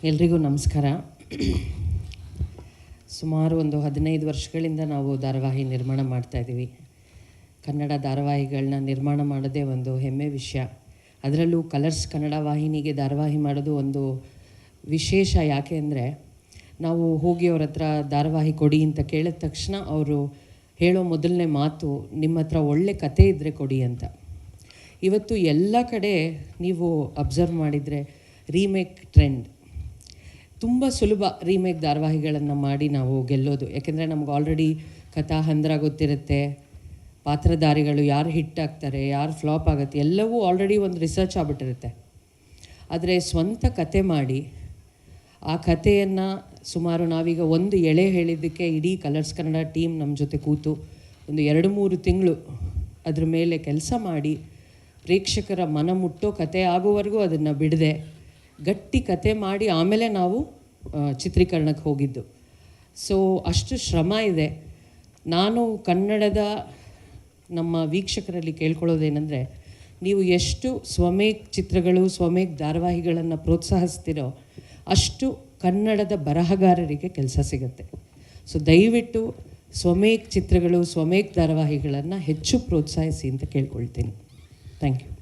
ಎಲ್ರಿಗೂ ನಮಸ್ಕಾರ. ಸುಮಾರು ಒಂದು 15 ವರ್ಷಗಳಿಂದ ನಾವು ಧಾರಾವಾಹಿ ನಿರ್ಮಾಣ ಮಾಡ್ತಾಯಿದ್ದೀವಿ. ಕನ್ನಡ ಧಾರಾವಾಹಿಗಳನ್ನ ನಿರ್ಮಾಣ ಮಾಡೋದೇ ಒಂದು ಹೆಮ್ಮೆ ವಿಷಯ. ಅದರಲ್ಲೂ ಕಲರ್ಸ್ ಕನ್ನಡ ವಾಹಿನಿಗೆ ಧಾರಾವಾಹಿ ಮಾಡೋದು ಒಂದು ವಿಶೇಷ. ಯಾಕೆ ಅಂದರೆ ನಾವು ಹೋಗಿ ಅವ್ರ ಹತ್ರ ಧಾರಾವಾಹಿ ಕೊಡಿ ಅಂತ ಕೇಳಿದ ತಕ್ಷಣ ಅವರು ಹೇಳೋ ಮೊದಲನೇ ಮಾತು, ನಿಮ್ಮ ಹತ್ರ ಒಳ್ಳೆ ಕತೆ ಇದ್ದರೆ ಕೊಡಿ ಅಂತ. ಇವತ್ತು ಎಲ್ಲ ಕಡೆ ನೀವು ಅಬ್ಸರ್ವ್ ಮಾಡಿದರೆ ರೀಮೇಕ್ ಟ್ರೆಂಡ್. ತುಂಬ ಸುಲಭ ರೀಮೇಕ್ ಧಾರಾವಾಹಿಗಳನ್ನು ಮಾಡಿ ನಾವು ಗೆಲ್ಲೋದು. ಯಾಕೆಂದರೆ ನಮ್ಗೆ ಆಲ್ರೆಡಿ ಕಥಾ ಹಂದರ ಗೊತ್ತಿರುತ್ತೆ, ಪಾತ್ರಧಾರಿಗಳು ಯಾರು ಹಿಟ್ ಆಗ್ತಾರೆ, ಯಾರು ಫ್ಲಾಪ್ ಆಗುತ್ತೆ, ಎಲ್ಲವೂ ಆಲ್ರೆಡಿ ಒಂದು ರಿಸರ್ಚ್ ಆಗಿಬಿಟ್ಟಿರುತ್ತೆ. ಆದರೆ ಸ್ವಂತ ಕತೆ ಮಾಡಿ ಆ ಕಥೆಯನ್ನು ಸುಮಾರು ನಾವೀಗ ಒಂದು ಎಳೆ ಹೇಳಿದ್ದಕ್ಕೆ ಇಡೀ ಕಲರ್ಸ್ ಕನ್ನಡ ಟೀಮ್ ನಮ್ಮ ಜೊತೆ ಕೂತು ಒಂದು 2-3 ತಿಂಗಳು ಅದ್ರ ಮೇಲೆ ಕೆಲಸ ಮಾಡಿ ಪ್ರೇಕ್ಷಕರ ಮನ ಮುಟ್ಟೋ ಕತೆ ಆಗೋವರೆಗೂ ಅದನ್ನು ಬಿಡದೆ ಗಟ್ಟಿ ಕತೆ ಮಾಡಿ ಆಮೇಲೆ ನಾವು ಚಿತ್ರೀಕರಣಕ್ಕೆ ಹೋಗಿದ್ದು. ಸೊ ಅಷ್ಟು ಶ್ರಮ ಇದೆ. ನಾನು ಕನ್ನಡದ ನಮ್ಮ ವೀಕ್ಷಕರಲ್ಲಿ ಕೇಳ್ಕೊಳ್ಳೋದೇನೆಂದರೆ, ನೀವು ಎಷ್ಟು ಸ್ವಮೇಕ್ ಚಿತ್ರಗಳು, ಸ್ವಮೇಕ್ ಧಾರಾವಾಹಿಗಳನ್ನು ಪ್ರೋತ್ಸಾಹಿಸ್ತೀರೋ ಅಷ್ಟು ಕನ್ನಡದ ಬರಹಗಾರರಿಗೆ ಕೆಲಸ ಸಿಗುತ್ತೆ. ಸೊ ದಯವಿಟ್ಟು ಸ್ವಮೇಕ್ ಚಿತ್ರಗಳು, ಸ್ವಮೇಕ್ ಧಾರಾವಾಹಿಗಳನ್ನು ಹೆಚ್ಚು ಪ್ರೋತ್ಸಾಹಿಸಿ ಅಂತ ಕೇಳ್ಕೊಳ್ತೀನಿ. Thank you.